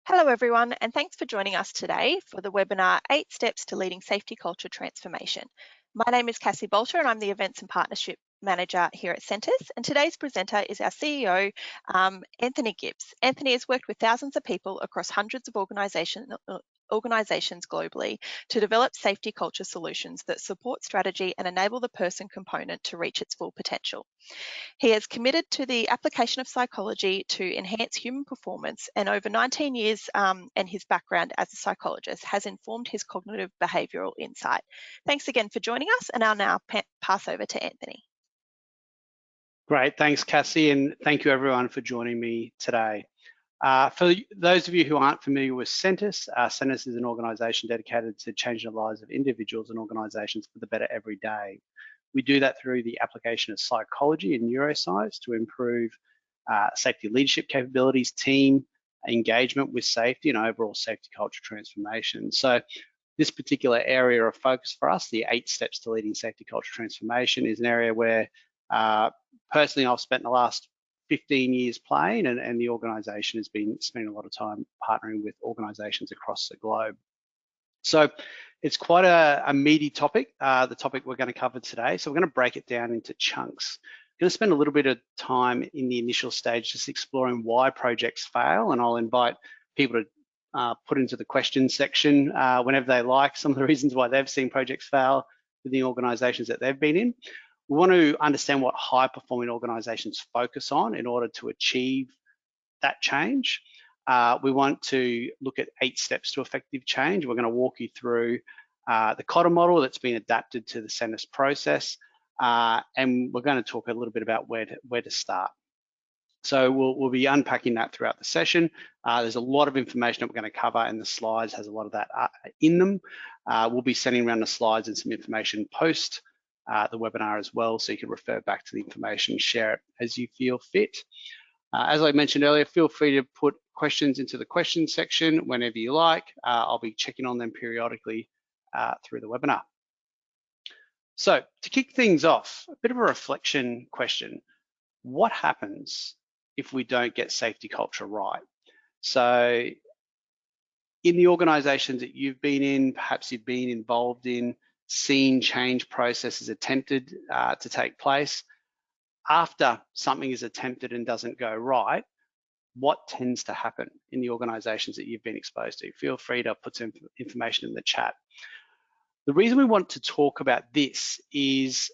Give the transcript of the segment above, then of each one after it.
Hello everyone, and thanks for joining us today for the webinar, 8 Steps to Leading Safety Culture Transformation. My name is Cassie Bolter and I'm the Events and Partnership Manager here at Centres, and today's presenter is our CEO, Anthony Gibbs. Anthony has worked with thousands of people across hundreds of organisations globally to develop safety culture solutions that support strategy and enable the person component to reach its full potential. He is committed to the application of psychology to enhance human performance, and over 19 years and his background as a psychologist has informed his cognitive behavioural insight. Thanks again for joining us, and I'll now pass over to Anthony. Great, thanks Cassie, and thank you everyone for joining me today. For those of you who aren't familiar with Centres, Centres is an organisation dedicated to changing the lives of individuals and organisations for the better every day. We do that through the application of psychology and neuroscience to improve safety leadership capabilities, team engagement with safety, and overall safety culture transformation. So this particular area of focus for us, the 8 steps to leading safety culture transformation, is an area where personally I've spent the last 15 years playing, and the organisation has been spending a lot of time partnering with organisations across the globe. So it's quite a meaty topic, the topic we're going to cover today. So we're going to break it down into chunks. I'm going to spend a little bit of time in the initial stage just exploring why projects fail, and I'll invite people to put into the questions section whenever they like some of the reasons why they've seen projects fail with the organisations that they've been in. We want to understand what high-performing organisations focus on in order to achieve that change. We want to look at 8 steps to effective change. We're going to walk you through the Cotter model that's been adapted to the Centres process, and we're going to talk a little bit about where to start. So we'll be unpacking that throughout the session. There's a lot of information that we're going to cover, and the slides has a lot of that in them. We'll be sending around the slides and some information post the webinar as well, so you can refer back to the information, share it as you feel fit. As I mentioned earlier, feel free to put questions into the questions section whenever you like. I'll be checking on them periodically through the webinar. So to kick things off, a bit of a reflection question. What happens if we don't get safety culture right? So in the organisations that you've been in, perhaps you've been involved in, seen change processes attempted to take place. After something is attempted and doesn't go right, what tends to happen in the organisations that you've been exposed to? Feel free to put some information in the chat. The reason we want to talk about this is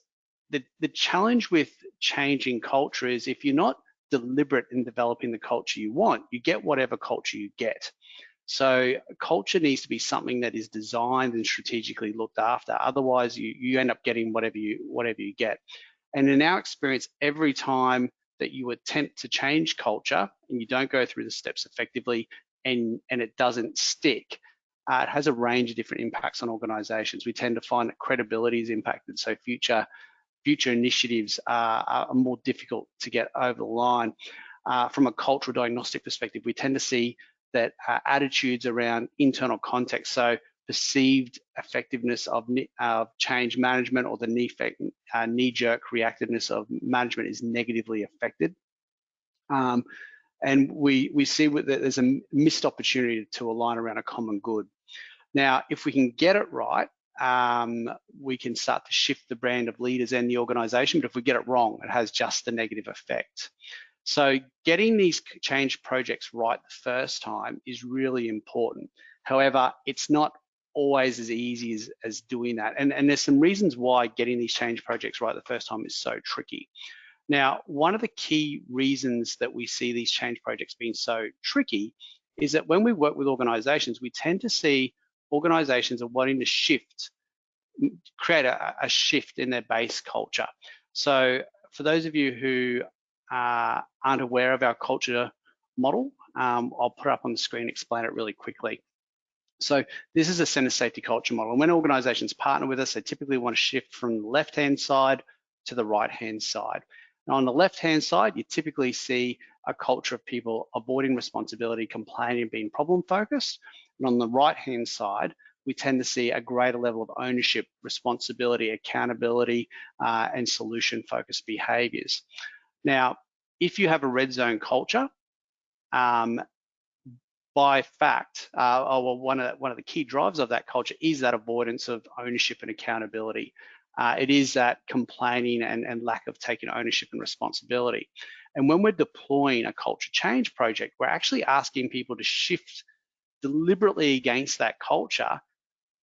the challenge with changing culture is if you're not deliberate in developing the culture you want, you get whatever culture you get. So culture needs to be something that is designed and strategically looked after. Otherwise, you end up getting whatever you get. And in our experience, every time that you attempt to change culture and you don't go through the steps effectively and it doesn't stick, it has a range of different impacts on organisations. We tend to find that credibility is impacted, so future initiatives are more difficult to get over the line. From a cultural diagnostic perspective, we tend to see that attitudes around internal context, so perceived effectiveness of change management or the knee-jerk reactiveness of management is negatively affected. And we see that there's a missed opportunity to align around a common good. Now, if we can get it right, we can start to shift the brand of leaders and the organisation, but if we get it wrong, it has just the negative effect. So getting these change projects right the first time is really important. However, it's not always as easy as doing that. And there's some reasons why getting these change projects right the first time is so tricky. Now, one of the key reasons that we see these change projects being so tricky is that when we work with organizations, we tend to see organizations are wanting to create a shift in their base culture. So for those of you who aren't aware of our culture model, I'll put it up on the screen and explain it really quickly. So this is a Centres safety culture model. And when organizations partner with us, they typically want to shift from the left-hand side to the right-hand side. Now, on the left-hand side, you typically see a culture of people avoiding responsibility, complaining, being problem-focused. And on the right-hand side, we tend to see a greater level of ownership, responsibility, accountability, and solution-focused behaviors. Now, if you have a red zone culture, by fact, well, one of the key drivers of that culture is that avoidance of ownership and accountability. It is that complaining and lack of taking ownership and responsibility. And when we're deploying a culture change project, we're actually asking people to shift deliberately against that culture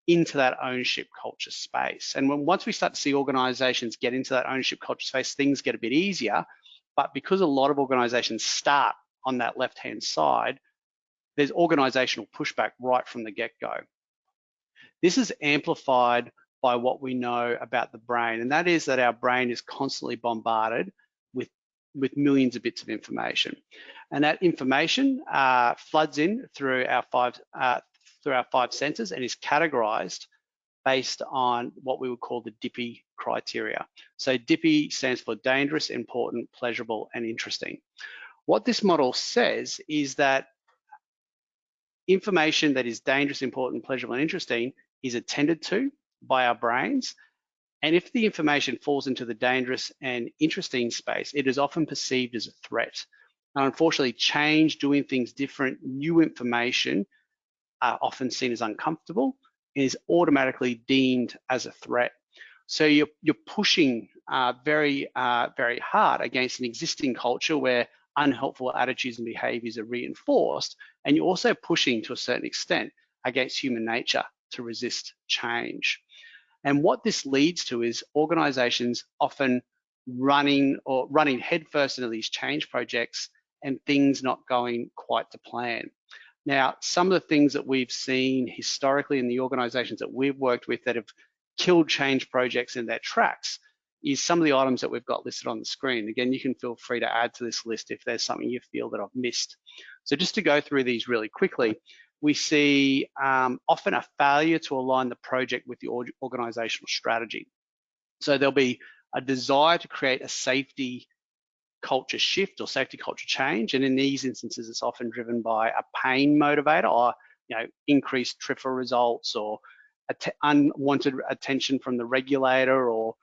into that ownership culture space. And once we start to see organizations get into that ownership culture space, things get a bit easier. But because a lot of organizations start on that left-hand side, there's organizational pushback right from the get-go. This is amplified by what we know about the brain, and that is that our brain is constantly bombarded with millions of bits of information. And that information floods in through our five senses and is categorized based on what we would call the DIPI criteria. So DIPI stands for dangerous, important, pleasurable, and interesting. What this model says is that information that is dangerous, important, pleasurable, and interesting is attended to by our brains. And if the information falls into the dangerous and interesting space, it is often perceived as a threat. Now, unfortunately, change, doing things different, new information are often seen as uncomfortable and is automatically deemed as a threat. So you're pushing very hard against an existing culture where unhelpful attitudes and behaviors are reinforced, and you're also pushing to a certain extent against human nature to resist change. And what this leads to is organizations often running headfirst into these change projects and things not going quite to plan. Now, some of the things that we've seen historically in the organizations that we've worked with that have killed change projects in their tracks is some of the items that we've got listed on the screen. Again, you can feel free to add to this list if there's something you feel that I've missed. So just to go through these really quickly, we see often a failure to align the project with the organizational strategy. So there'll be a desire to create a safety culture shift or safety culture change, and in these instances, it's often driven by a pain motivator, or increased TRIFA results, or unwanted attention from the regulator, or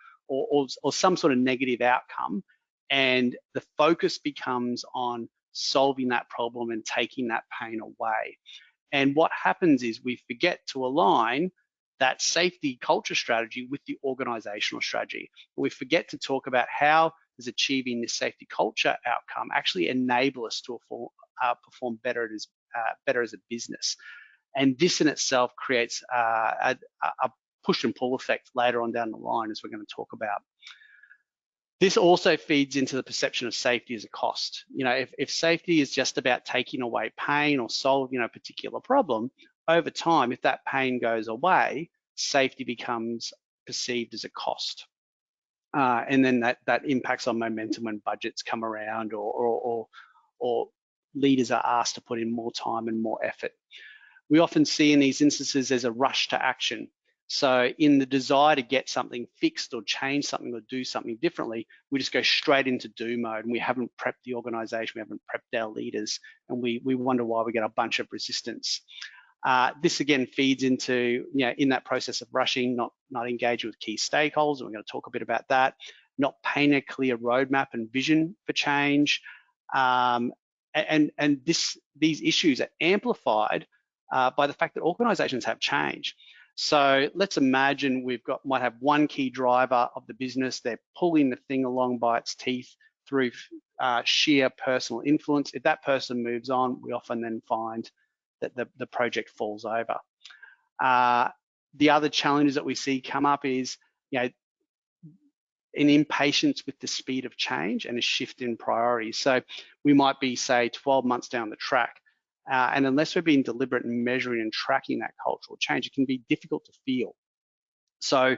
some sort of negative outcome, and the focus becomes on solving that problem and taking that pain away. And what happens is we forget to align that safety culture strategy with the organizational strategy. We forget to talk about how does achieving this safety culture outcome actually enable us to perform better as a business. And this in itself creates a push and pull effect later on down the line, as we're going to talk about. This also feeds into the perception of safety as a cost. If safety is just about taking away pain or solving a particular problem, over time, if that pain goes away, safety becomes perceived as a cost. And then that impacts on momentum when budgets come around, or leaders are asked to put in more time and more effort. We often see in these instances there's a rush to action. So in the desire to get something fixed or change something or do something differently, we just go straight into do mode, and we haven't prepped the organization, we haven't prepped our leaders, and we wonder why we get a bunch of resistance. This again feeds into, in that process of rushing, not engaging with key stakeholders, and we're going to talk a bit about that, not painting a clear roadmap and vision for change. And these issues are amplified by the fact that organizations have change. So let's imagine might have one key driver of the business. They're pulling the thing along by its teeth through sheer personal influence. If that person moves on, we often then find that the project falls over. The other challenges that we see come up is, an impatience with the speed of change and a shift in priorities. So we might be, say, 12 months down the track, and unless we're being deliberate in measuring and tracking that cultural change, it can be difficult to feel. So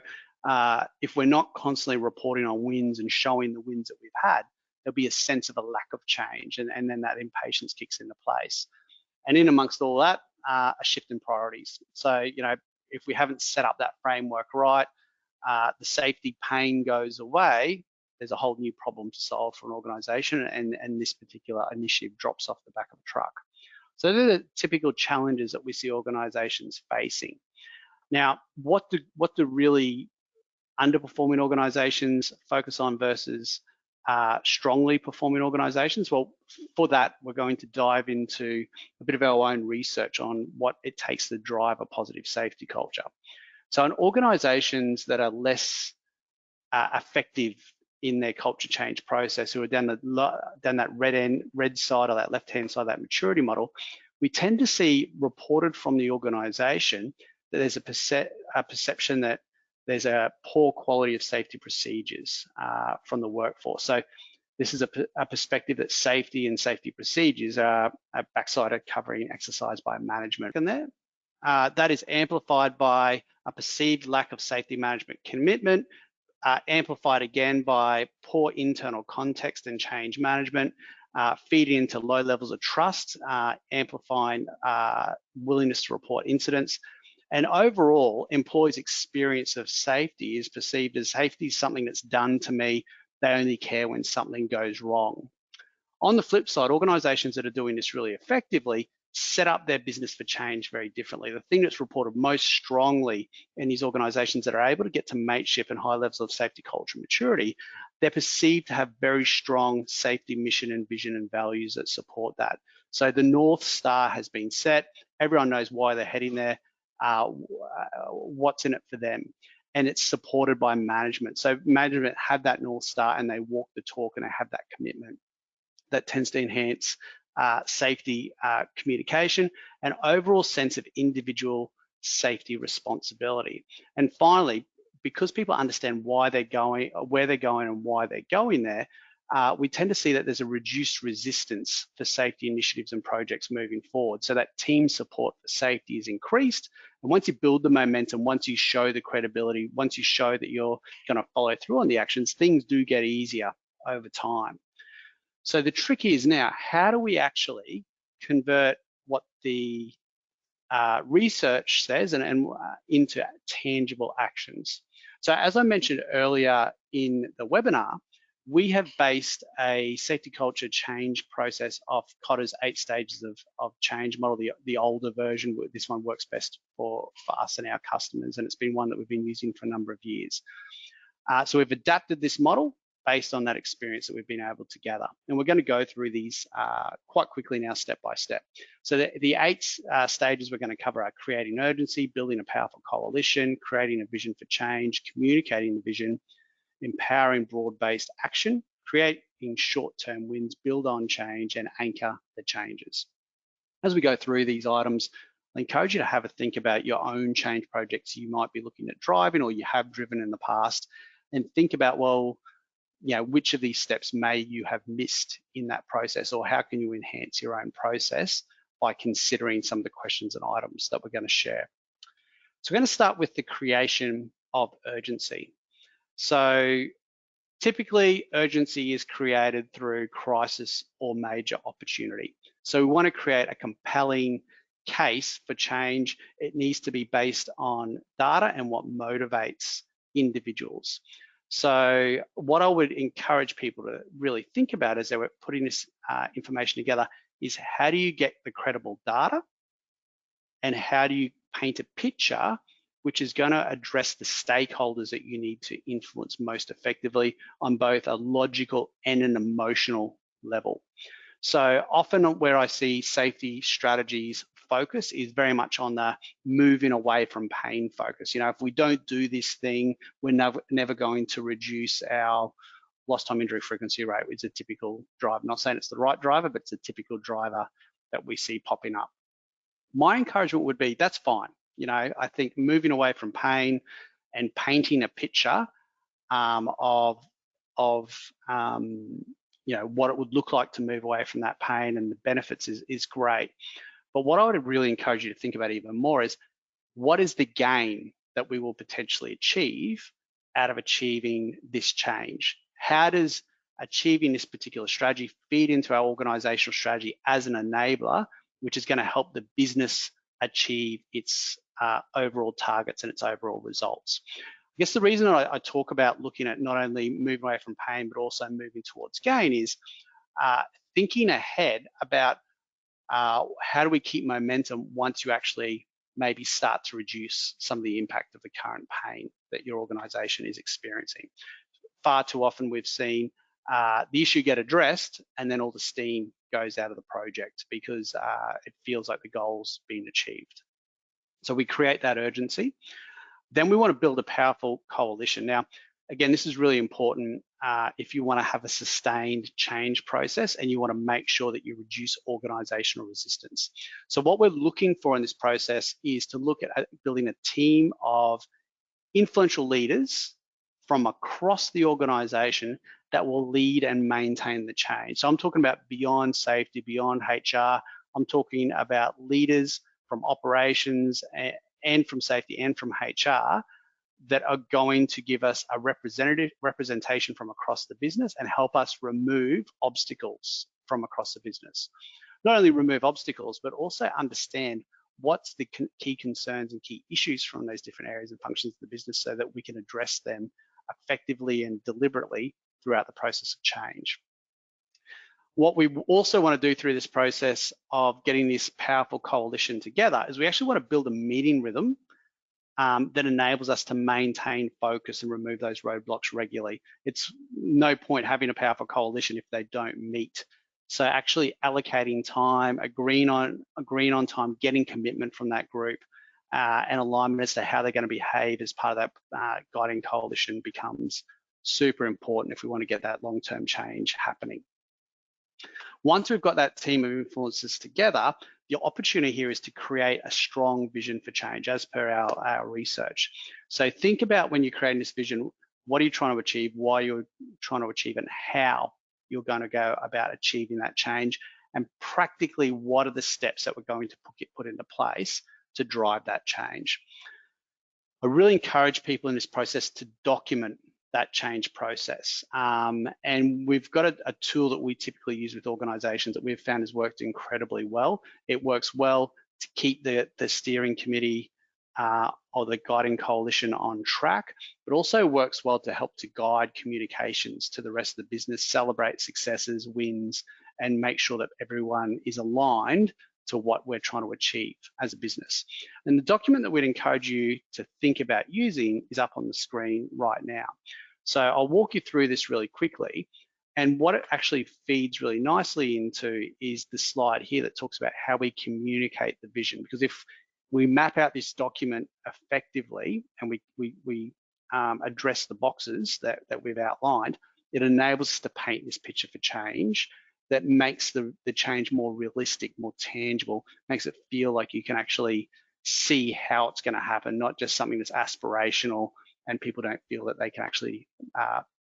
if we're not constantly reporting on wins and showing the wins that we've had, there'll be a sense of a lack of change, and then that impatience kicks into place. And in amongst all that, a shift in priorities. So, if we haven't set up that framework right, the safety pain goes away, there's a whole new problem to solve for an organization, and this particular initiative drops off the back of a truck. So they're the typical challenges that we see organizations facing. Now, what do really underperforming organizations focus on versus strongly performing organisations? Well, for that, we're going to dive into a bit of our own research on what it takes to drive a positive safety culture. So in organisations that are less effective in their culture change process, who are down that red side or that left-hand side of that maturity model, we tend to see reported from the organisation that there's a perception that there's a poor quality of safety procedures from the workforce. So this is a perspective that safety and safety procedures are a backside of covering exercise by management. And there, that is amplified by a perceived lack of safety management commitment, amplified again by poor internal context and change management, feeding into low levels of trust, amplifying willingness to report incidents. And overall, employees' experience of safety is perceived as safety is something that's done to me. They only care when something goes wrong. On the flip side, organisations that are doing this really effectively set up their business for change very differently. The thing that's reported most strongly in these organisations that are able to get to mateship and high levels of safety culture maturity, they're perceived to have very strong safety mission and vision and values that support that. So the North Star has been set. Everyone knows why they're heading there, what's in it for them. And it's supported by management. So management have that North Star and they walk the talk and they have that commitment. That tends to enhance safety communication and overall sense of individual safety responsibility. And finally, because people understand why they're going, where they're going and why they're going there, we tend to see that there's a reduced resistance for safety initiatives and projects moving forward. So that team support for safety is increased. And once you build the momentum, once you show the credibility, once you show that you're going to follow through on the actions, things do get easier over time. So the trick is now, how do we actually convert what the research says and into tangible actions? So as I mentioned earlier in the webinar, we have based a safety culture change process off Kotter's 8 stages of change model, the older version. This one works best for us and our customers, and it's been one that we've been using for a number of years. So we've adapted this model based on that experience that we've been able to gather. And we're going to go through these quite quickly now, step by step. So the 8 stages we're going to cover are creating urgency, building a powerful coalition, creating a vision for change, communicating the vision, empowering broad-based action, creating short-term wins, build on change, and anchor the changes. As we go through these items, I encourage you to have a think about your own change projects you might be looking at driving or you have driven in the past, and think about, well, you know, which of these steps may you have missed in that process, or how can you enhance your own process by considering some of the questions and items that we're going to share. So we're going to start with the creation of urgency. So typically urgency is created through crisis or major opportunity. So we want to create a compelling case for change. It needs to be based on data and what motivates individuals. So what I would encourage people to really think about as they were putting this information together is, how do you get the credible data and how do you paint a picture which is going to address the stakeholders that you need to influence most effectively on both a logical and an emotional level. So often where I see safety strategies focus is very much on the moving away from pain focus. You know, if we don't do this thing, we're never going to reduce our lost time injury frequency rate. It's a typical driver. I'm not saying it's the right driver, but it's a typical driver that we see popping up. My encouragement would be, that's fine. You know, I think moving away from pain and painting a picture of you know, what it would look like to move away from that pain and the benefits is great. But what I would really encourage you to think about even more is, what is the gain that we will potentially achieve out of achieving this change? How does achieving this particular strategy feed into our organizational strategy as an enabler, which is going to help the business achieve its overall targets and its overall results? I guess the reason I talk about looking at not only moving away from pain, but also moving towards gain is thinking ahead about how do we keep momentum once you actually maybe start to reduce some of the impact of the current pain that your organization is experiencing. Far too often we've seen the issue get addressed, and then all the steam goes out of the project because it feels like the goal's been achieved. So we create that urgency. Then we want to build a powerful coalition. Now, again, this is really important if you want to have a sustained change process and you want to make sure that you reduce organizational resistance. So what we're looking for in this process is to look at building a team of influential leaders from across the organization that will lead and maintain the change. So I'm talking about beyond safety, beyond HR. I'm talking about leaders from operations and from safety and from HR that are going to give us a representation from across the business and help us remove obstacles from across the business. Not only remove obstacles, but also understand what's the key concerns and key issues from those different areas and functions of the business so that we can address them effectively and deliberately throughout the process of change. What we also want to do through this process of getting this powerful coalition together is we actually want to build a meeting rhythm that enables us to maintain focus and remove those roadblocks regularly. It's no point having a powerful coalition if they don't meet. So actually allocating time, agreeing on time, getting commitment from that group, and alignment as to how they're going to behave as part of that guiding coalition becomes super important if we want to get that long-term change happening. Once we've got that team of influencers together, the opportunity here is to create a strong vision for change as per our research. So think about when you're creating this vision, what are you trying to achieve, why you're trying to achieve it, and how you're going to go about achieving that change, and practically what are the steps that we're going to put into place to drive that change. I really encourage people in this process to document that change process. And we've got a tool that we typically use with organizations that we've found has worked incredibly well. It works well to keep the steering committee or the guiding coalition on track, but also works well to help to guide communications to the rest of the business, celebrate successes, wins, and make sure that everyone is aligned to what we're trying to achieve as a business. And the document that we'd encourage you to think about using is up on the screen right now. So I'll walk you through this really quickly. And what it actually feeds really nicely into is the slide here that talks about how we communicate the vision. Because if we map out this document effectively and we address the boxes that we've outlined, it enables us to paint this picture for change that makes the change more realistic, more tangible, makes it feel like you can actually see how it's going to happen, not just something that's aspirational and people don't feel that they can actually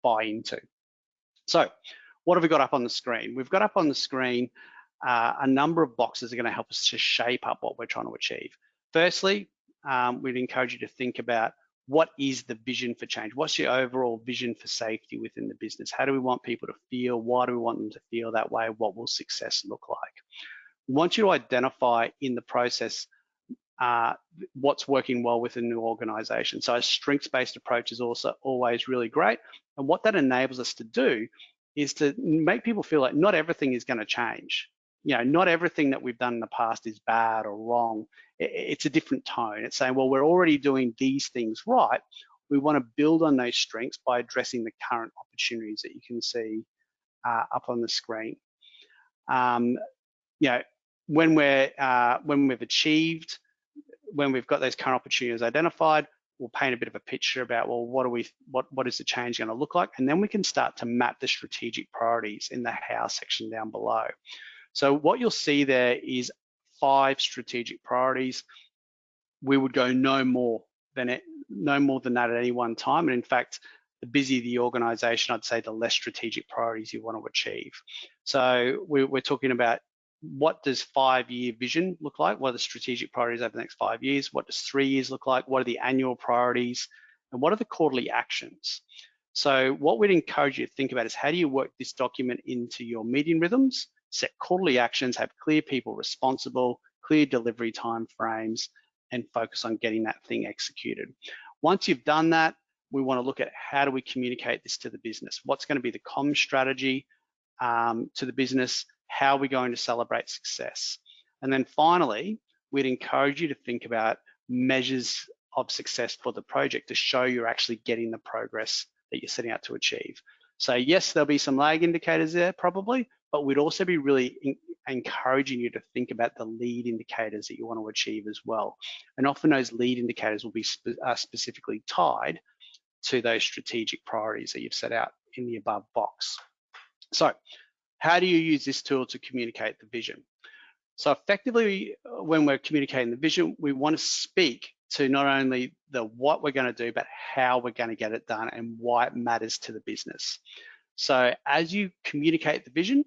buy into. So what have we got up on the screen? We've got up on the screen a number of boxes that are going to help us to shape up what we're trying to achieve. Firstly, we'd encourage you to think about what is the vision for change? What's your overall vision for safety within the business? How do we want people to feel? Why do we want them to feel that way? What will success look like? We want you to identify in the process what's working well within the organization. So a strengths-based approach is also always really great. And what that enables us to do is to make people feel like not everything is going to change. You know, not everything that we've done in the past is bad or wrong. It's a different tone. It's saying, well, we're already doing these things right. We want to build on those strengths by addressing the current opportunities that you can see up on the screen. You know, when we've achieved, when we've got those current opportunities identified, we'll paint a bit of a picture about, well, what is the change going to look like? And then we can start to map the strategic priorities in the how section down below. So what you'll see there is 5 strategic priorities. We would go no more than that at any one time. And in fact, the busier the organization, I'd say the less strategic priorities you want to achieve. So we're talking about what does 5-year vision look like? What are the strategic priorities over the next 5 years? What does 3 years look like? What are the annual priorities? And what are the quarterly actions? So what we'd encourage you to think about is how do you work this document into your meeting rhythms, set quarterly actions, have clear people responsible, clear delivery time frames, and focus on getting that thing executed. Once you've done that, we want to look at how do we communicate this to the business? What's going to be the comm strategy to the business? How are we going to celebrate success? And then finally, we'd encourage you to think about measures of success for the project to show you're actually getting the progress that you're setting out to achieve. So yes, there'll be some lag indicators there probably, but we'd also be really encouraging you to think about the lead indicators that you want to achieve as well. And often those lead indicators will be specifically tied to those strategic priorities that you've set out in the above box. So how do you use this tool to communicate the vision? So effectively, when we're communicating the vision, we want to speak to not only the what we're going to do, but how we're going to get it done and why it matters to the business. So as you communicate the vision,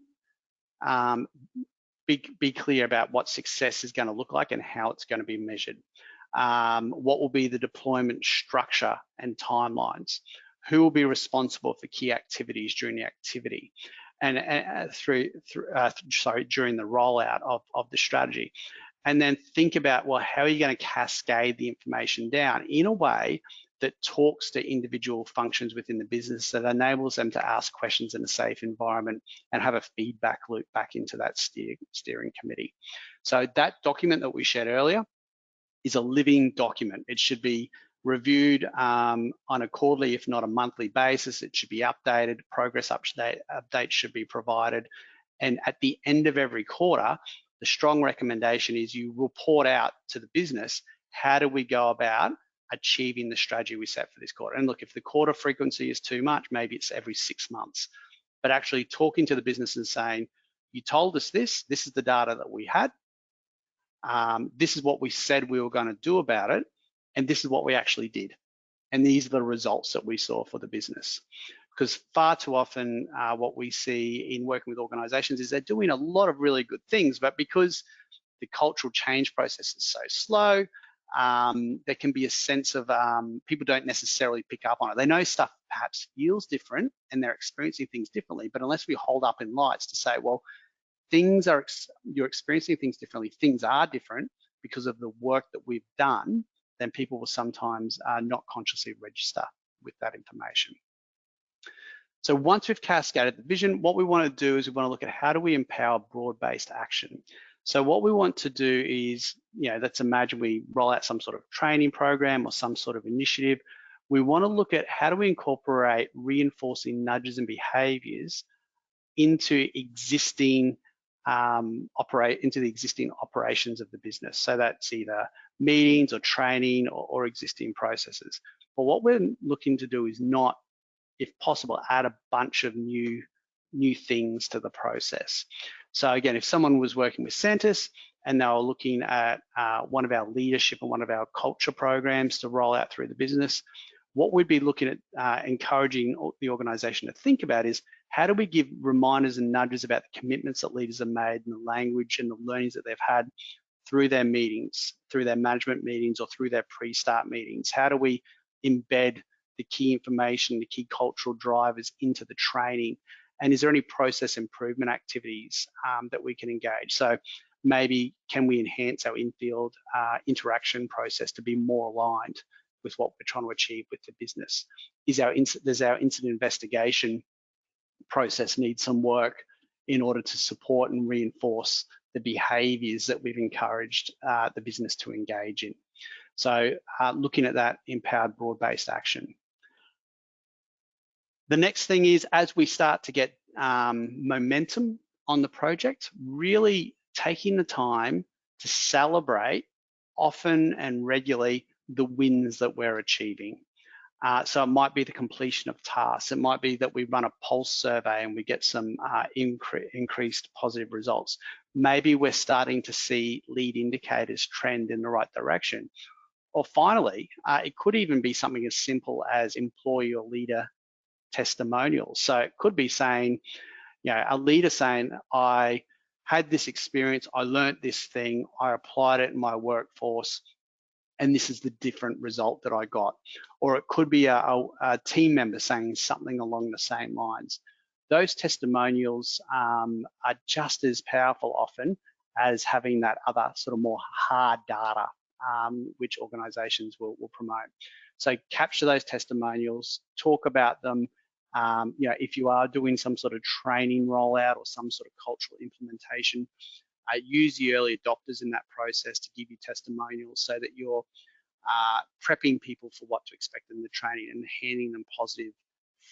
be clear about what success is going to look like and how it's going to be measured. What will be the deployment structure and timelines? Who will be responsible for key activities during the activity? And during the rollout of the strategy. And then think about, well, how are you going to cascade the information down in a way that talks to individual functions within the business, that enables them to ask questions in a safe environment and have a feedback loop back into that steering committee. So that document that we shared earlier is a living document. It should be reviewed on a quarterly, if not a monthly basis. It should be updated, progress updates should be provided. And at the end of every quarter, the strong recommendation is you report out to the business, how do we go about achieving the strategy we set for this quarter? And look, if the quarter frequency is too much, maybe it's every 6 months. But actually talking to the business and saying, you told us this is the data that we had, this is what we said we were going to do about it, and this is what we actually did. And these are the results that we saw for the business. Because far too often what we see in working with organizations is they're doing a lot of really good things, but because the cultural change process is so slow, there can be a sense of people don't necessarily pick up on it. They know stuff perhaps feels different and they're experiencing things differently, but unless we hold up in lights to say, well, you're experiencing things differently, things are different because of the work that we've done, then people will sometimes not consciously register with that information. So once we've cascaded the vision, what we want to do is we want to look at how do we empower broad-based action. So what we want to do is, let's imagine we roll out some sort of training program or some sort of initiative. We want to look at how do we incorporate reinforcing nudges and behaviors into existing into the existing operations of the business. So that's either meetings or training or existing processes. But what we're looking to do is not, if possible, add a bunch of new things to the process. So again, if someone was working with Centis and they were looking at one of our leadership and one of our culture programs to roll out through the business, what we'd be looking at encouraging the organization to think about is, how do we give reminders and nudges about the commitments that leaders have made and the language and the learnings that they've had through their meetings, through their management meetings or through their pre-start meetings? How do we embed the key information, the key cultural drivers into the training? And is there any process improvement activities that we can engage? So maybe can we enhance our in-field interaction process to be more aligned with what we're trying to achieve with the business? Does our incident investigation process need some work in order to support and reinforce the behaviours that we've encouraged the business to engage in? So looking at that empowered broad-based action. The next thing is, as we start to get momentum on the project, really taking the time to celebrate often and regularly the wins that we're achieving. So it might be the completion of tasks. It might be that we run a pulse survey and we get some increased positive results. Maybe we're starting to see lead indicators trend in the right direction. Or finally, it could even be something as simple as employee or leader testimonials. So it could be saying, a leader saying, I had this experience, I learned this thing, I applied it in my workforce, and this is the different result that I got. Or it could be a team member saying something along the same lines. Those testimonials are just as powerful often as having that other sort of more hard data, which organizations will promote. So capture those testimonials, talk about them. If you are doing some sort of training rollout or some sort of cultural implementation, use the early adopters in that process to give you testimonials so that you're prepping people for what to expect in the training and handing them positive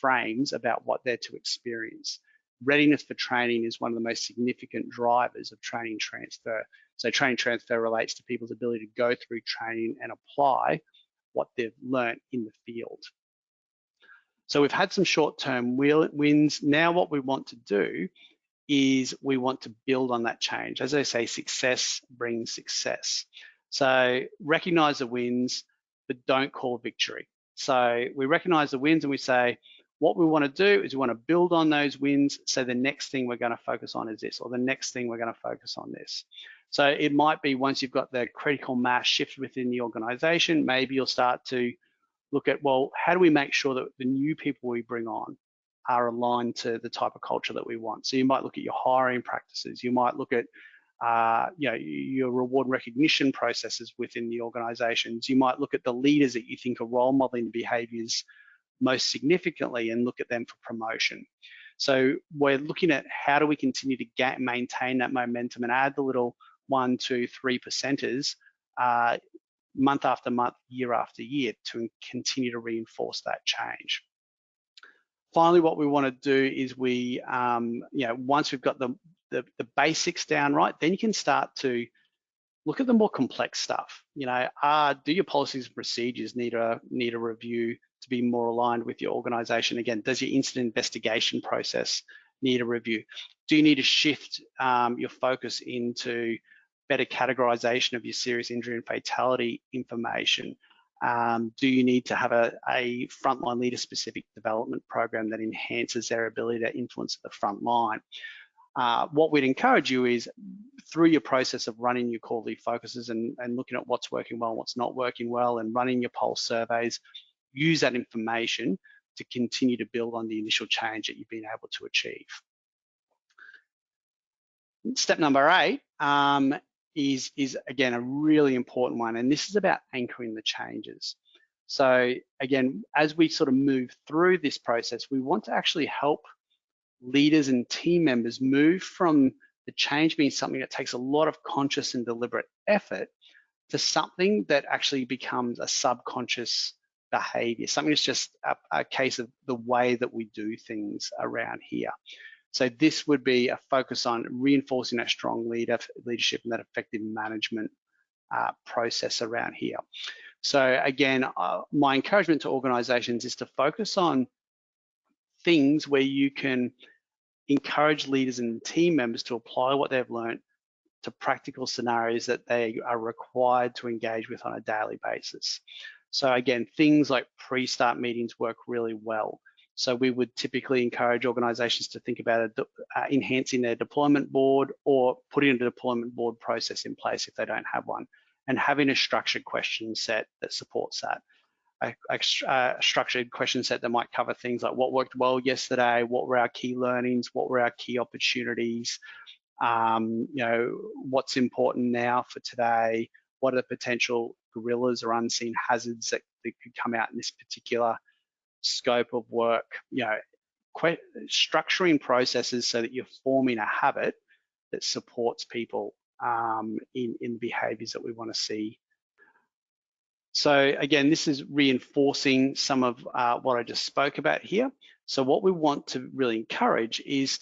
frames about what they're to experience. Readiness for training is one of the most significant drivers of training transfer. So training transfer relates to people's ability to go through training and apply what they've learned in the field. So we've had some short-term wins. Now what we want to do is we want to build on that change. As I say, success brings success. So recognize the wins, but don't call victory. So we recognize the wins and we say, what we want to do is we want to build on those wins. So the next thing we're going to focus on is this, or the next thing we're going to focus on this. So it might be once you've got the critical mass shift within the organization, maybe you'll start to look at, well, how do we make sure that the new people we bring on are aligned to the type of culture that we want? So you might look at your hiring practices. You might look at your reward and recognition processes within the organizations. You might look at the leaders that you think are role modeling behaviors most significantly and look at them for promotion. So we're looking at how do we continue to maintain that momentum and add the little 1, 2, 3%ers month after month, year after year to continue to reinforce that change. Finally, what we want to do is we, once we've got the basics down right, then you can start to look at the more complex stuff. Do your policies and procedures need a review to be more aligned with your organization? Again, does your incident investigation process need a review? Do you need to shift your focus into better categorization of your serious injury and fatality information? Do you need to have a frontline leader specific development program that enhances their ability to influence the front line? What we'd encourage you is through your process of running your quarterly focuses and looking at what's working well, what's not working well, and running your pulse surveys, use that information to continue to build on the initial change that you've been able to achieve. Step number 8 is again a really important one, and this is about anchoring the changes. So again, as we sort of move through this process, we want to actually help leaders and team members move from the change being something that takes a lot of conscious and deliberate effort to something that actually becomes a subconscious behavior, something that's just a case of the way that we do things around here. So this would be a focus on reinforcing that strong leadership and that effective management process around here. So again, my encouragement to organizations is to focus on things where you can encourage leaders and team members to apply what they've learned to practical scenarios that they are required to engage with on a daily basis. So again, things like pre-start meetings work really well. So we would typically encourage organizations to think about enhancing their deployment board or putting a deployment board process in place if they don't have one, and having a structured question set that supports that. A structured question set that might cover things like what worked well yesterday, what were our key learnings, what were our key opportunities, what's important now for today, what are the potential gorillas or unseen hazards that could come out in this particular scope of work, structuring processes so that you're forming a habit that supports people in behaviors that we want to see. So again, this is reinforcing some of what I just spoke about here. So what we want to really encourage is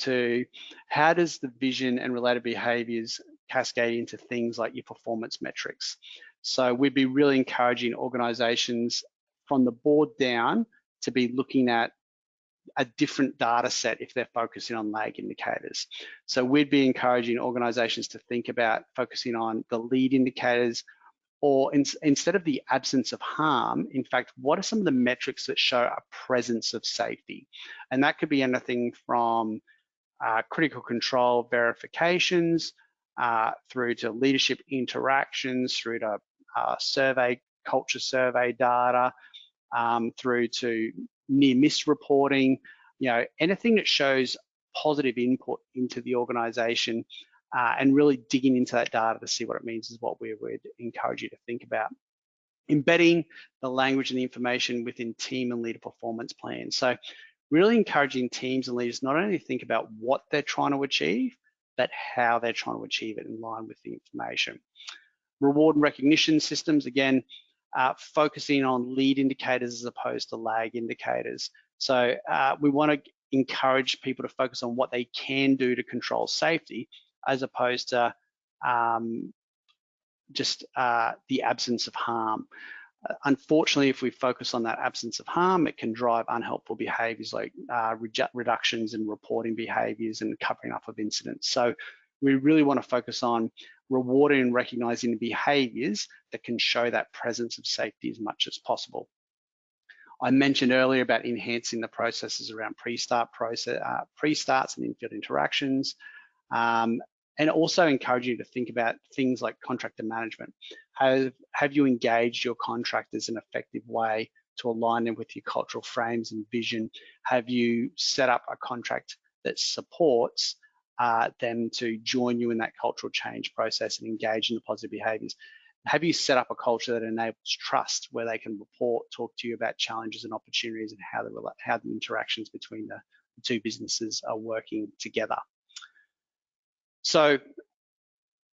how does the vision and related behaviors cascade into things like your performance metrics? So we'd be really encouraging organizations from the board down to be looking at a different data set if they're focusing on lag indicators. So we'd be encouraging organizations to think about focusing on the lead indicators, or instead of the absence of harm, in fact, what are some of the metrics that show a presence of safety? And that could be anything from critical control verifications, through to leadership interactions, through to culture survey data, through to near-miss reporting, anything that shows positive input into the organization, and really digging into that data to see what it means is what we would encourage you to think about. Embedding the language and the information within team and leader performance plans. So really encouraging teams and leaders not only to think about what they're trying to achieve, but how they're trying to achieve it in line with the information. Reward and recognition systems, again, focusing on lead indicators as opposed to lag indicators. So we want to encourage people to focus on what they can do to control safety, as opposed to just the absence of harm. Unfortunately, if we focus on that absence of harm, it can drive unhelpful behaviours like reductions in reporting behaviours and covering up of incidents. So we really want to focus on rewarding and recognising the behaviours that can show that presence of safety as much as possible. I mentioned earlier about enhancing the processes around pre-starts and in-field interactions. And also encourage you to think about things like contractor management. Have you engaged your contractors in an effective way to align them with your cultural frames and vision? Have you set up a contract that supports them to join you in that cultural change process and engage in the positive behaviours? Have you set up a culture that enables trust, where they can report, talk to you about challenges and opportunities, and how the interactions between the two businesses are working together? So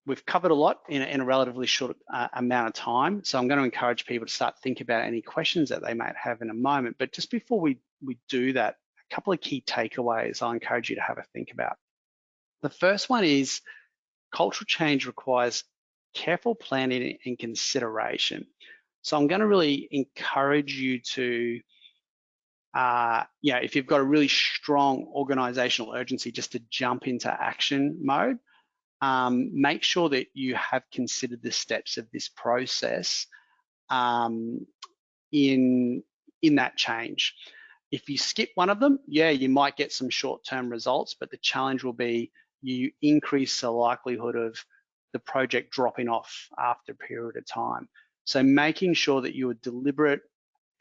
we've covered a lot in a relatively short amount of time. So I'm going to encourage people to start thinking about any questions that they might have in a moment. But just before we do that, a couple of key takeaways I encourage you to have a think about. The first one is cultural change requires careful planning and consideration. So I'm going to really encourage you to, if you've got a really strong organizational urgency, just to jump into action mode. Make sure that you have considered the steps of this process in that change. If you skip one of them, you might get some short-term results, but the challenge will be you increase the likelihood of the project dropping off after a period of time. So making sure that you are deliberate,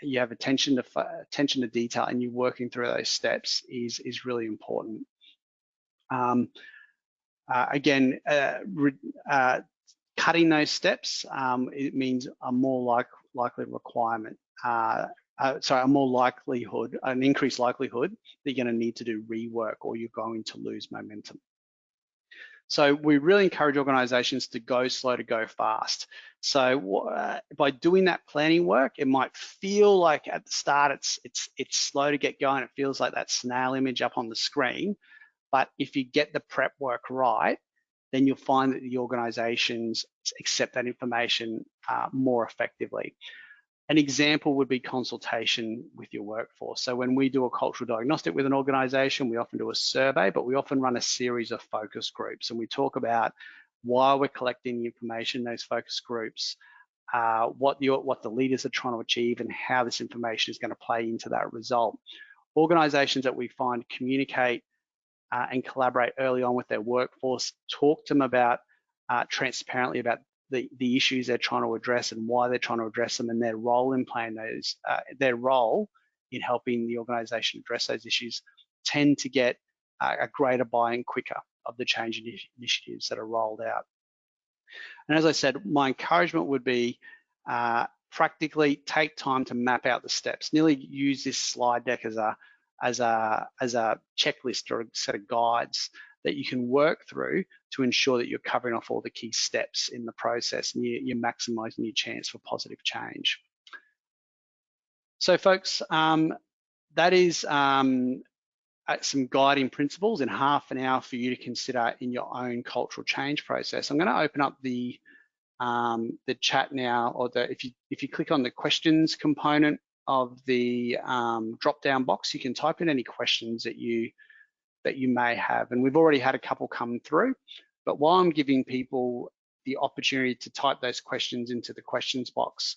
you have attention to detail, and you're working through those steps is really important. Again, cutting those steps, it means a more likely requirement. An increased likelihood that you're going to need to do rework, or you're going to lose momentum. So we really encourage organisations to go slow to go fast. So by doing that planning work, it might feel like at the start it's slow to get going. It feels like that snail image up on the screen. But if you get the prep work right, then you'll find that the organisations accept that information more effectively. An example would be consultation with your workforce. So when we do a cultural diagnostic with an organisation, we often do a survey, but we often run a series of focus groups, and we talk about why we're collecting the information in those focus groups, what the leaders are trying to achieve, and how this information is going to play into that result. Organisations that we find communicate and collaborate early on with their workforce, talk to them about transparently about the issues they're trying to address and why they're trying to address them, and their role in playing those, their role in helping the organisation address those issues, tend to get a greater buy-in quicker of the change initiatives that are rolled out. And as I said, my encouragement would be practically take time to map out the steps. Nearly use this slide deck as a checklist or a set of guides that you can work through to ensure that you're covering off all the key steps in the process, and you're maximising your chance for positive change. So folks, that is some guiding principles in half an hour for you to consider in your own cultural change process. I'm going to open up the chat now, or if you click on the questions component of the drop-down box, you can type in any questions that you may have. And we've already had a couple come through, but while I'm giving people the opportunity to type those questions into the questions box,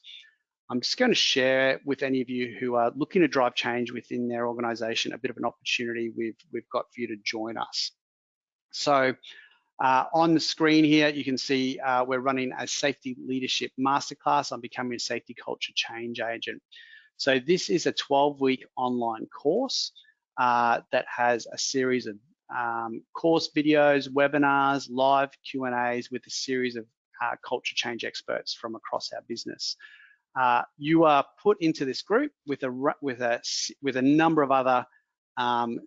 I'm just going to share with any of you who are looking to drive change within their organisation a bit of an opportunity we've got for you to join us. So on the screen here, you can see we're running a Safety Leadership Masterclass on becoming a safety culture change agent. So this is a 12-week online course that has a series of course videos, webinars, live Q&As with a series of culture change experts from across our business. You are put into this group with a number of other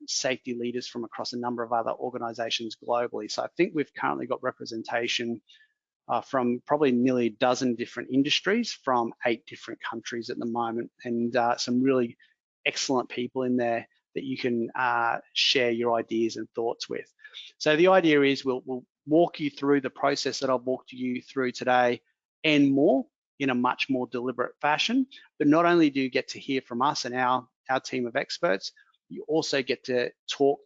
safety leaders from across a number of other organisations globally. So I think we've currently got representation from probably nearly a dozen different industries from 8 different countries at the moment, and some really excellent people in there that you can share your ideas and thoughts with. So the idea is we'll walk you through the process that I've walked you through today and more in a much more deliberate fashion. But not only do you get to hear from us and our team of experts, you also get to talk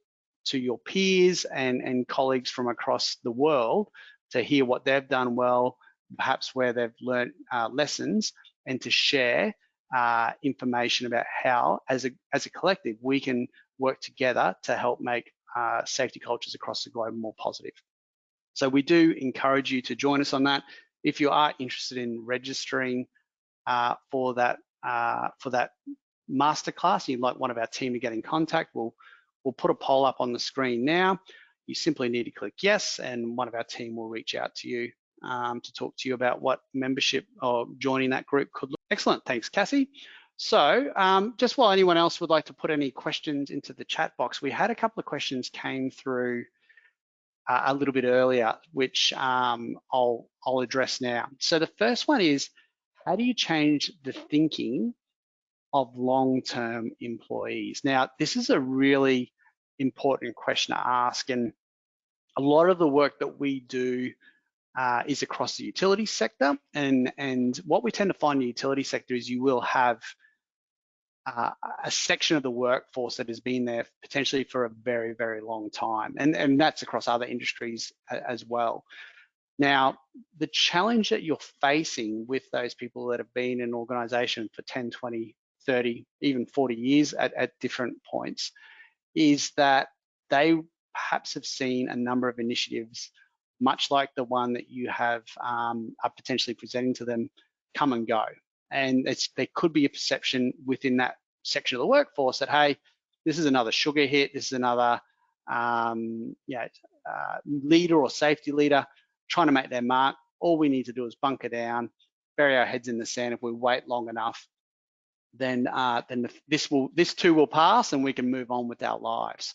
to your peers and colleagues from across the world to hear what they've done well, perhaps where they've learned lessons, and to share information about how, as a collective, we can work together to help make safety cultures across the globe more positive. So we do encourage you to join us on that. If you are interested in registering for that masterclass, and you'd like one of our team to get in contact, we'll put a poll up on the screen now. You simply need to click yes, and one of our team will reach out to you to talk to you about what membership or joining that group could look. Excellent, thanks, Cassie. So just while anyone else would like to put any questions into the chat box, we had a couple of questions came through a little bit earlier, which I'll address now. So the first one is, how do you change the thinking of long-term employees? Now, this is a really important question to ask, and a lot of the work that we do is across the utility sector, and what we tend to find in the utility sector is you will have a section of the workforce that has been there potentially for a very, very long time, and that's across other industries as well. Now, the challenge that you're facing with those people that have been in an organization for 10, 20, 30, even 40 years at different points is that they perhaps have seen a number of initiatives, much like the one that you have are potentially presenting to them, come and go. And there could be a perception within that section of the workforce that, hey, this is another sugar hit, this is another leader or safety leader trying to make their mark. All we need to do is bunker down, bury our heads in the sand. If we wait long enough, then this too will pass and we can move on with our lives.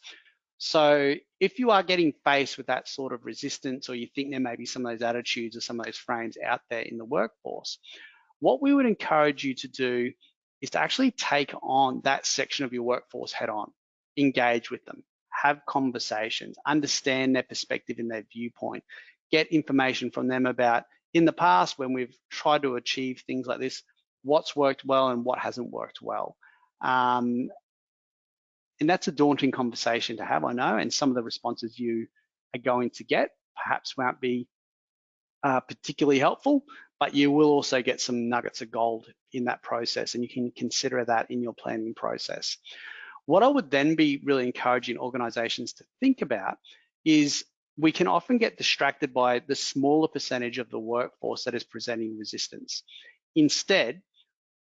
So if you are getting faced with that sort of resistance, or you think there may be some of those attitudes or some of those frames out there in the workforce, what we would encourage you to do is to actually take on that section of your workforce head on, engage with them, have conversations, understand their perspective and their viewpoint, get information from them about, in the past when we've tried to achieve things like this, what's worked well and what hasn't worked well. And that's a daunting conversation to have, I know, and some of the responses you are going to get perhaps won't be particularly helpful, but you will also get some nuggets of gold in that process, and you can consider that in your planning process. What I would then be really encouraging organizations to think about is we can often get distracted by the smaller percentage of the workforce that is presenting resistance. Instead,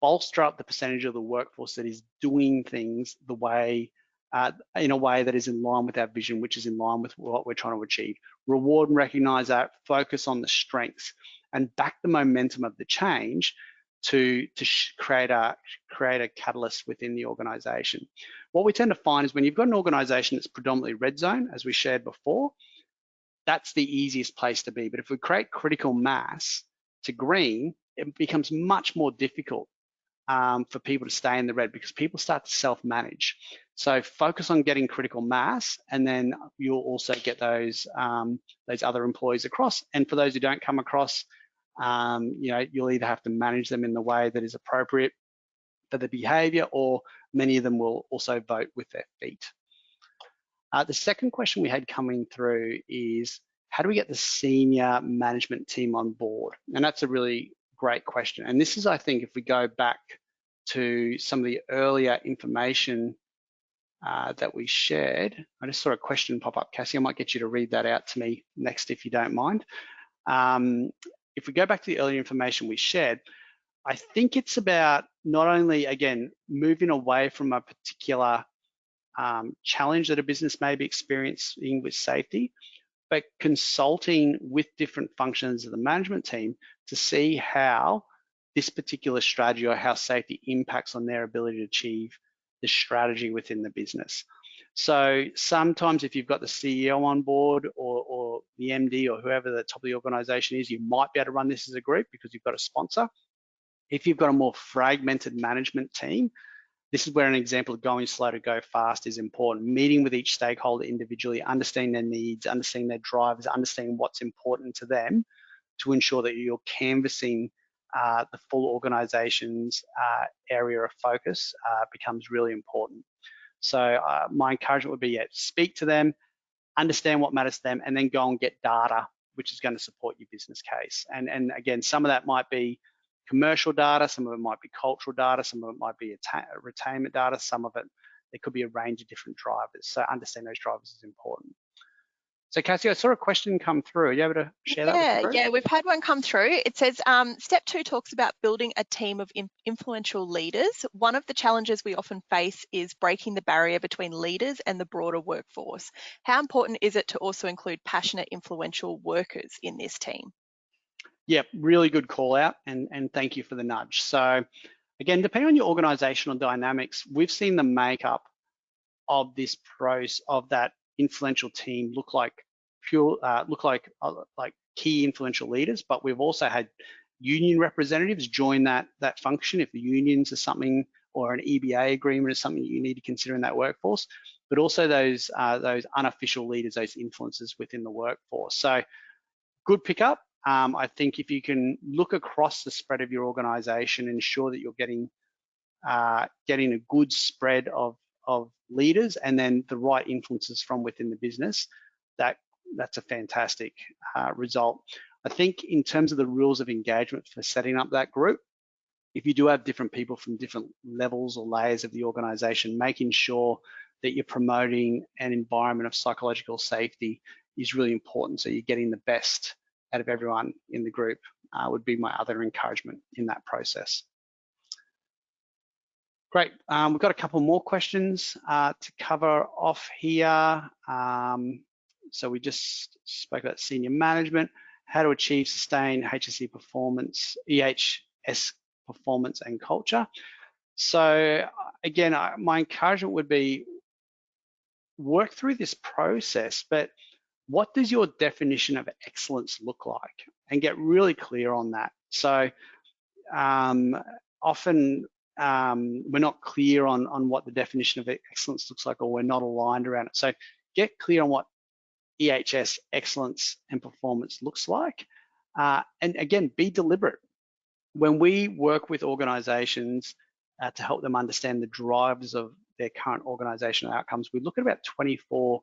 bolster up the percentage of the workforce that is doing things the way in a way that is in line with our vision, which is in line with what we're trying to achieve. Reward and recognize that, focus on the strengths, and back the momentum of the change to create a catalyst within the organization. What we tend to find is when you've got an organization that's predominantly red zone, as we shared before, that's the easiest place to be. But if we create critical mass to green, it becomes much more difficult for people to stay in the red, because people start to self-manage. So focus on getting critical mass, and then you'll also get those other employees across. And for those who don't come across, you'll either have to manage them in the way that is appropriate for the behavior, or many of them will also vote with their feet. The second question we had coming through is, how do we get the senior management team on board? And that's a really great question. And this is, I think, if we go back to some of the earlier information that we shared. I just saw a question pop up, Cassie. I might get you to read that out to me next, if you don't mind. If we go back to the earlier information we shared, I think it's about not only, again, moving away from a particular challenge that a business may be experiencing with safety, but consulting with different functions of the management team to see how this particular strategy or how safety impacts on their ability to achieve the strategy within the business. So sometimes if you've got the CEO on board, or the MD, or whoever the top of the organization is, you might be able to run this as a group because you've got a sponsor. If you've got a more fragmented management team, This is where an example of going slow to go fast is important. Meeting with each stakeholder individually, understanding their needs, understanding their drivers, understanding what's important to them to ensure that you're canvassing the full organization's area of focus becomes really important. So my encouragement would be, yeah, speak to them, understand what matters to them, and then go and get data, which is going to support your business case. And again, some of that might be commercial data, some of it might be cultural data, some of it might be retainment data, some of it, there could be a range of different drivers. So understanding those drivers is important. So Cassie, I saw a question come through. Are you able to share that with the group? Yeah, we've had one come through. It says, step 2 talks about building a team of influential leaders. One of the challenges we often face is breaking the barrier between leaders and the broader workforce. How important is it to also include passionate, influential workers in this team? Yeah, really good call out, and thank you for the nudge. So again, depending on your organizational dynamics, we've seen the makeup of this of that influential team look like key influential leaders, but we've also had union representatives join that function if the unions are something, or an EBA agreement is something you need to consider in that workforce, but also those unofficial leaders, those influencers within the workforce. So good pickup. I think if you can look across the spread of your organization, ensure that you're getting a good spread of leaders and then the right influences from within the business, that's a fantastic result. I think in terms of the rules of engagement for setting up that group, if you do have different people from different levels or layers of the organization, making sure that you're promoting an environment of psychological safety is really important, so you're getting the best out of everyone in the group would be my other encouragement in that process. Great, we've got a couple more questions to cover off here. So we just spoke about senior management, how to achieve sustained HSE performance, EHS performance and culture. So again, my encouragement would be work through this process, but what does your definition of excellence look like? And get really clear on that. So often we're not clear on what the definition of excellence looks like, or we're not aligned around it. So get clear on what EHS excellence and performance looks like. And again, be deliberate. When we work with organizations to help them understand the drivers of their current organizational outcomes, we look at about 24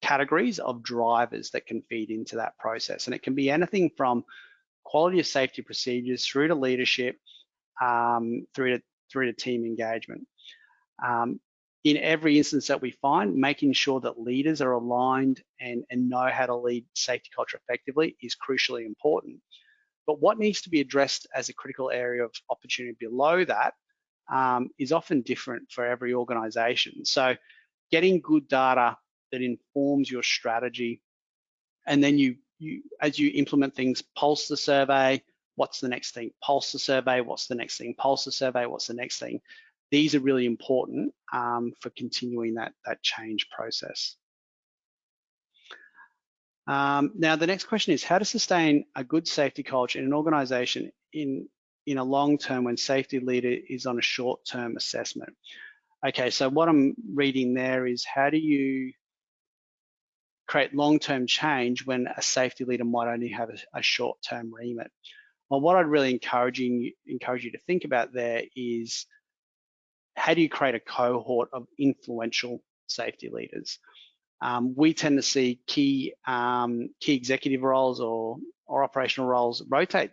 categories of drivers that can feed into that process. And it can be anything from quality of safety procedures through to leadership, through to team engagement. In every instance that we find, making sure that leaders are aligned and know how to lead safety culture effectively is crucially important. But what needs to be addressed as a critical area of opportunity below that is often different for every organization. So getting good data that informs your strategy, and then you as you implement things, pulse the survey, what's the next thing? Pulse the survey, what's the next thing? Pulse the survey, what's the next thing? These are really important for continuing that change process. Now, the next question is how to sustain a good safety culture in an organization in a long term when safety leader is on a short-term assessment. Okay, so what I'm reading there is how do you create long-term change when a safety leader might only have a short-term remit? Well, what I'd really encourage you to think about there is how do you create a cohort of influential safety leaders? We tend to see key executive roles or operational roles rotate,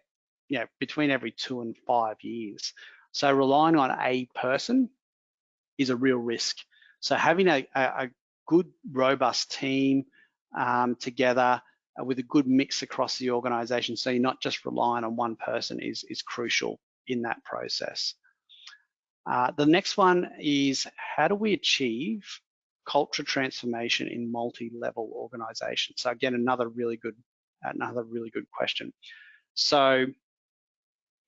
between every 2 and 5 years. So relying on a person is a real risk. So having a good, robust team together with a good mix across the organization, so you're not just relying on one person, is crucial in that process. The next one is how do we achieve culture transformation in multi-level organizations? So again, another really good question. So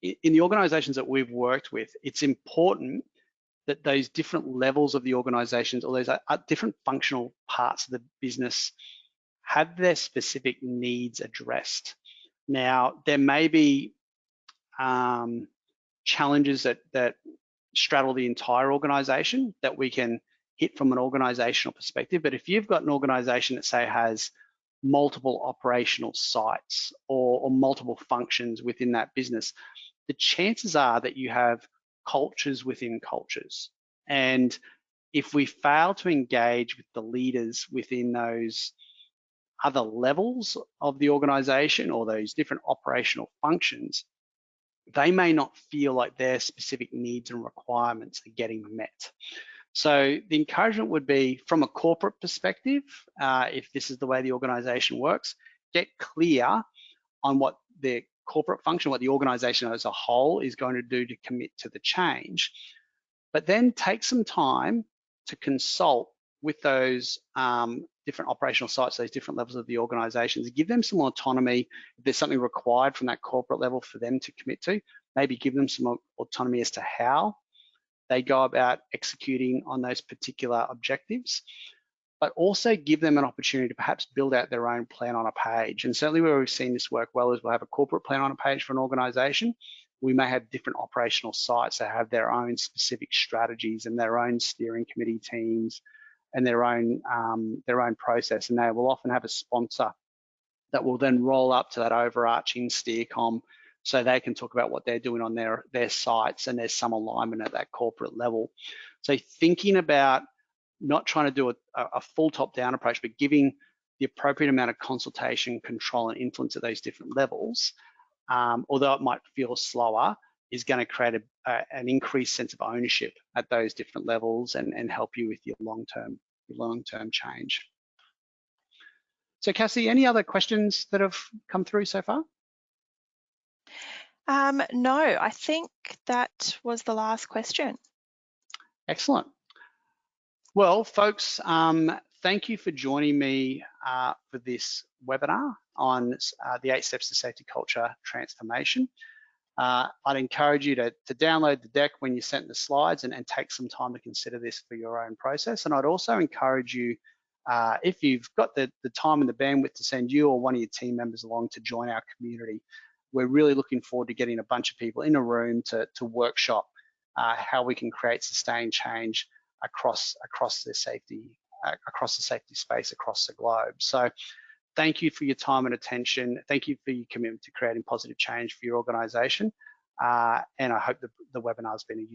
in the organizations that we've worked with, it's important that those different levels of the organizations, or those different functional parts of the business, have their specific needs addressed. Now, there may be challenges that straddle the entire organization that we can hit from an organizational perspective. But if you've got an organization that, say, has multiple operational sites or multiple functions within that business, the chances are that you have cultures within cultures. And if we fail to engage with the leaders within those other levels of the organization or those different operational functions, they may not feel like their specific needs and requirements are getting met. So the encouragement would be, from a corporate perspective, if this is the way the organization works, get clear on what the corporate function, what the organization as a whole is going to do to commit to the change. But then take some time to consult with those different operational sites, those different levels of the organizations, give them some autonomy. If there's something required from that corporate level for them to commit to, maybe give them some autonomy as to how they go about executing on those particular objectives, but also give them an opportunity to perhaps build out their own plan on a page. And certainly where we've seen this work well is we'll have a corporate plan on a page for an organization. We may have different operational sites that have their own specific strategies and their own steering committee teams and their own process. And they will often have a sponsor that will then roll up to that overarching steercom so they can talk about what they're doing on their sites, and there's some alignment at that corporate level. So thinking about not trying to do a full top-down approach, but giving the appropriate amount of consultation, control, and influence at those different levels, although it might feel slower, is going to create an increased sense of ownership at those different levels and help you with your long-term change. So Cassie, any other questions that have come through so far? No, I think that was the last question. Excellent. Well, folks, thank you for joining me for this webinar on the 8 Steps to Safety Culture Transformation. I'd encourage you to download the deck when you sent the slides and take some time to consider this for your own process. And I'd also encourage you, if you've got the time and the bandwidth, to send you or one of your team members along to join our community. We're really looking forward to getting a bunch of people in a room to workshop how we can create sustained change across the safety space across the globe. So thank you for your time and attention. Thank you for your commitment to creating positive change for your organization. And I hope the webinar has been a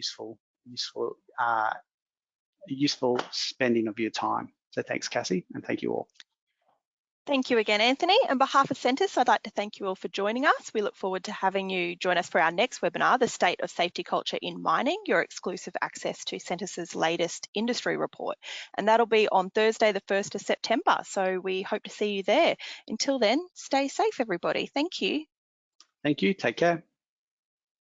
useful spending of your time. So thanks, Cassie, and thank you all. Thank you again, Anthony. On behalf of Centres, I'd like to thank you all for joining us. We look forward to having you join us for our next webinar, The State of Safety Culture in Mining, your exclusive access to Centres' latest industry report. And that'll be on Thursday, the 1st of September. So we hope to see you there. Until then, stay safe, everybody. Thank you. Thank you. Take care.